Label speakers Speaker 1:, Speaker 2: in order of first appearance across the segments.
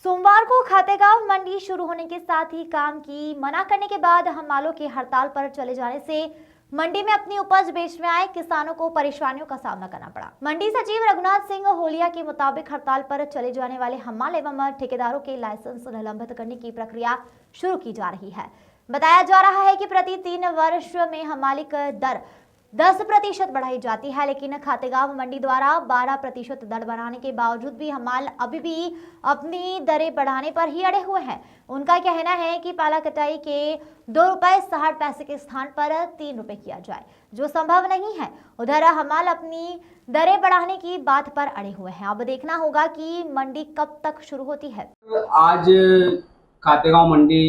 Speaker 1: सोमवार को खातेगांव मंडी शुरू होने के साथ ही काम की मना करने के बाद हमालों के हड़ताल पर चले जाने से मंडी में अपनी उपज बेचने आए किसानों को परेशानियों का सामना करना पड़ा। मंडी सचिव रघुनाथ सिंह होलिया के मुताबिक हड़ताल पर चले जाने वाले हमाल एवं ठेकेदारों के लाइसेंस निलंबित करने की प्रक्रिया शुरू की जा रही है। बताया जा रहा है कि प्रति 3 वर्ष में हमाली का दर 10% बढ़ाई जाती है, लेकिन खातेगांव मंडी द्वारा 12% दर बढ़ाने के बावजूद भी हमाल अभी भी अपनी दरें बढ़ाने पर ही अड़े हुए हैं। उनका कहना है कि पाला कटाई के 2 रुपए 60 पैसे के स्थान पर 3 रुपए किया जाए, जो संभव नहीं है। उधर हमाल अपनी दरें बढ़ाने की बात पर अड़े हुए हैं। अब देखना होगा कि मंडी कब तक शुरू होती है।
Speaker 2: आज खातेगांव मंडी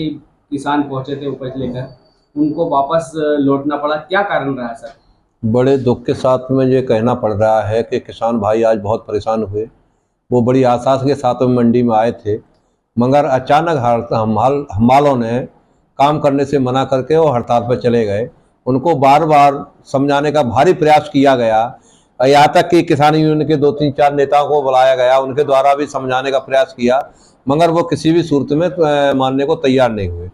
Speaker 2: किसान पहुंचे थे उपज लेकर, उनको वापस लौटना पड़ा, क्या कारण रहा सर?
Speaker 3: बड़े दुख के साथ में ये कहना पड़ रहा है कि किसान भाई आज बहुत परेशान हुए। वो बड़ी आसास के साथ में मंडी में आए थे, मगर अचानक हमालों ने काम करने से मना करके वो हड़ताल पर चले गए। उनको बार बार समझाने का भारी प्रयास किया गया, यहाँ तक कि किसान यूनियन के 2-3-4 नेताओं को बुलाया गया, उनके द्वारा भी समझाने का प्रयास किया, मगर वो किसी भी सूरत में मानने को तैयार नहीं हुए।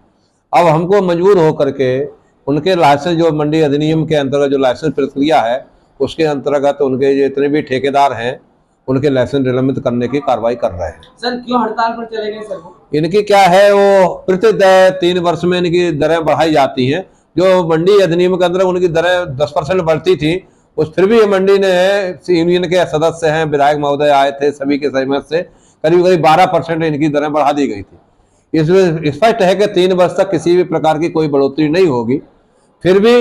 Speaker 3: अब हमको मजबूर होकर के उनके लाइसेंस, जो मंडी अधिनियम के अंतर्गत जो लाइसेंस प्रक्रिया है, उसके अंतर्गत उनके जितने भी ठेकेदार हैं उनके लाइसेंस निलंबित करने की कार्रवाई कर रहे हैं।
Speaker 2: सर क्यों हड़ताल पर चले गए सर?
Speaker 3: इनकी क्या है, वो प्रति 3 वर्ष में इनकी दरें बढ़ाई जाती हैं। जो मंडी अधिनियम के अंदर उनकी दरें 10% बढ़ती थी, उस फिर भी मंडी ने यूनियन के सदस्य हैं, विधायक महोदय आए थे, सभी के सहमत से करीब 12% इनकी दरें बढ़ा दी गई थी। इसमें स्पष्ट है कि 3 वर्ष तक किसी भी प्रकार की कोई बढ़ोतरी नहीं होगी। फिर भी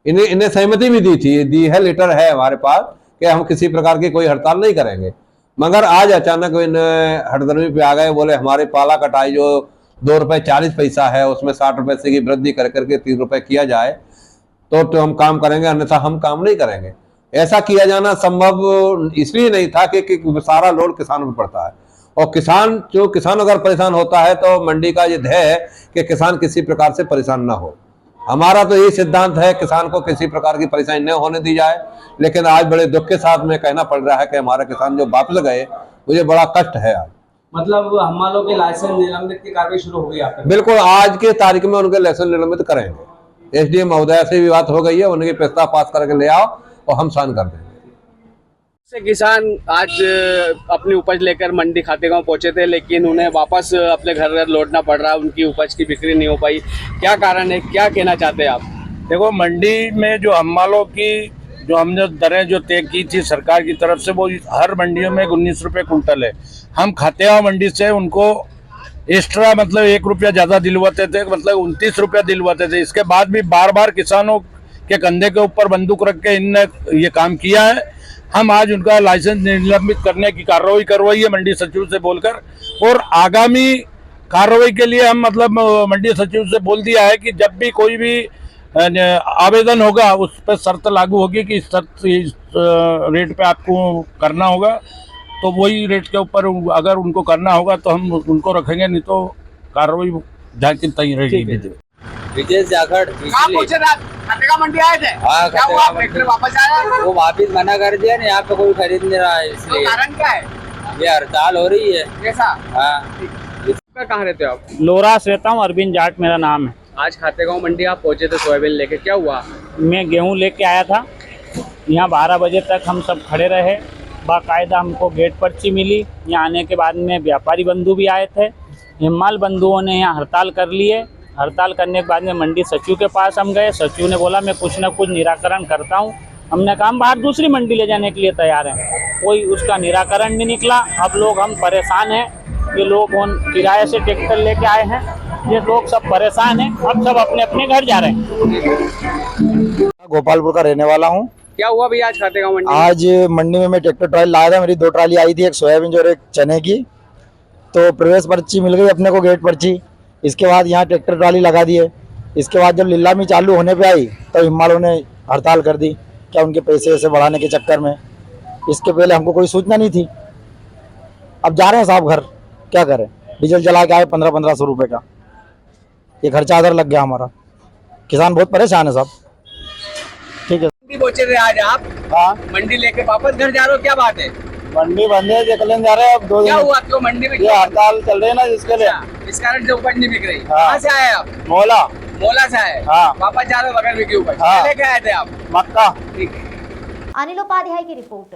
Speaker 3: इन्हें सहमति भी दी है, लेटर है हमारे पास कि हम किसी प्रकार की कोई हड़ताल नहीं करेंगे। मगर आज अचानक हड़दर्मी पे आ गए, बोले हमारे पाला कटाई जो 2 रुपए 40 पैसा है उसमें 60 रुपए की वृद्धि कर करके 3 रुपए किया जाए तो हम काम करेंगे, अन्यथा हम काम नहीं करेंगे। ऐसा किया जाना संभव इसलिए नहीं था कि सारा लोड किसानों पर पड़ता है, और किसान अगर परेशान होता है तो मंडी का ये ध्येय है कि किसान किसी प्रकार से परेशान ना हो। हमारा तो यही सिद्धांत है, किसान को किसी प्रकार की परेशानी न होने दी जाए। लेकिन आज बड़े दुख के साथ में कहना पड़ रहा है कि हमारे किसान जो वापस गए, मुझे बड़ा कष्ट है आज।
Speaker 2: मतलब हमालों के लाइसेंस निलंबित की कार्रवाई शुरू हो गई आपके?
Speaker 3: बिल्कुल, आज के तारीख में उनके लाइसेंस निलंबित करेंगे। एसडीएम महोदय से भी बात हो गई है, उनके प्रस्ताव पास करके ले आओ और हम साइन कर देंगे।
Speaker 2: से किसान आज अपनी उपज लेकर मंडी खातेगांव पहुंचे थे, लेकिन उन्हें वापस अपने घर लौटना पड़ रहा है। उनकी उपज की बिक्री नहीं हो पाई, क्या कारण है, क्या कहना चाहते हैं आप?
Speaker 4: देखो, मंडी में जो हमालों की जो हमने दरें जो तय की थी सरकार की तरफ से, वो हर मंडियों में 19 रुपये कुंटल है। हम खातेगांव मंडी से उनको एक्स्ट्रा मतलब 1 रुपया ज़्यादा दिलवाते थे, मतलब 29 रुपया दिलवाते थे। इसके बाद भी बार बार किसानों के कंधे के ऊपर बंदूक रख के इनने ये काम किया है। हम आज उनका लाइसेंस निलंबित करने की कार्रवाई करवाई है मंडी सचिव से बोलकर, और आगामी कार्रवाई के लिए हम मतलब मंडी सचिव से बोल दिया है कि जब भी कोई भी आवेदन होगा उस पर शर्त लागू होगी कि इस रेट पे आपको करना होगा, तो वही रेट के ऊपर अगर उनको करना होगा तो हम उनको रखेंगे, नहीं तो कार्रवाई झांकी तय रहेगी।
Speaker 5: विजय जाखड़
Speaker 2: खातेगांव मंडी आए थे?
Speaker 5: हाँ,
Speaker 2: क्या हुआ, ट्रैक्टर वापस आया?
Speaker 5: वो वापिस मना कर दिया ना, यहाँ पे कोई खरीद नहीं रहा है, इसलिए।
Speaker 2: तो कारण क्या है?
Speaker 5: ये हड़ताल हो रही है।
Speaker 2: कैसा?
Speaker 5: हाँ।
Speaker 2: कहाँ रहते हो आप?
Speaker 6: लोरास रहता हूँ, अरविंद जाट मेरा नाम है।
Speaker 2: आज खातेगांव मंडी आप पहुंचे थे सोयाबीन लेके, क्या हुआ? मैं
Speaker 6: गेहूँ लेके आया था, यहाँ 12 बजे तक हम सब खड़े रहे। बाकायदा हमको गेट पर्ची मिली। यहाँ आने के बाद में व्यापारी बंधु भी आए थे, हिमाल बंधुओं ने यहाँ हड़ताल कर लिए। हड़ताल करने के बाद में मंडी सचिव के पास हम गए। सचिव ने बोला मैं कुछ ना कुछ निराकरण करता हूँ। हमने कहा हम बाहर दूसरी मंडी ले जाने के लिए तैयार हैं, कोई उसका निराकरण नहीं निकला। अब लोग हम परेशान हैं, ये लोग किराए से ट्रैक्टर लेके आए हैं, ये लोग सब परेशान हैं, अब सब अपने अपने घर जा रहे हैं।
Speaker 7: गोपालपुर का रहने वाला हूँ।
Speaker 2: क्या हुआ भैया आज खातेगांव मंडी?
Speaker 7: आज मंडी में मैं ट्रैक्टर ट्रायल लाया था, मेरी 2 ट्राली आई थी, एक सोयाबीन और एक चने की। तो प्रवेश पर्ची मिल गई अपने को, गेट पर्ची। इसके बाद यहाँ ट्रैक्टर ट्राली लगा दिए। इसके बाद जब नीलामी चालू होने पे आई तो हिमालों ने हड़ताल कर दी, क्या उनके पैसे वैसे बढ़ाने के चक्कर में। इसके पहले हमको कोई सूचना नहीं थी। अब जा रहे हैं साहब घर, क्या करें, डीजल जला के आए 1500 रुपये का, ये खर्चा अदर लग गया हमारा। किसान बहुत परेशान है साहब। ठीक है।
Speaker 2: मंडी पहुंचे थे आज आप,
Speaker 7: हाँ
Speaker 2: मंडी लेके वापस घर जा रहे हो, क्या बात है?
Speaker 7: मंडी बंद है, निकलने जा रहे हैं अब 2
Speaker 2: क्या
Speaker 7: दिन।
Speaker 2: हुआ आपको मंडी में?
Speaker 7: ये हड़ताल चल रही है ना, जिसके लिए
Speaker 2: अच्छा, इस कारण से उपज नहीं बिक रही।
Speaker 7: हाँ।
Speaker 2: कहाँ से आए आप?
Speaker 7: मोला
Speaker 2: मोला से आए,
Speaker 7: हाँ।
Speaker 2: वापस जा रहे हो बगैर बिकी उपज,
Speaker 7: हाँ।
Speaker 2: लेके आए थे आप?
Speaker 7: मक्का।
Speaker 2: ठीक है।
Speaker 1: अनिल उपाध्याय की रिपोर्ट।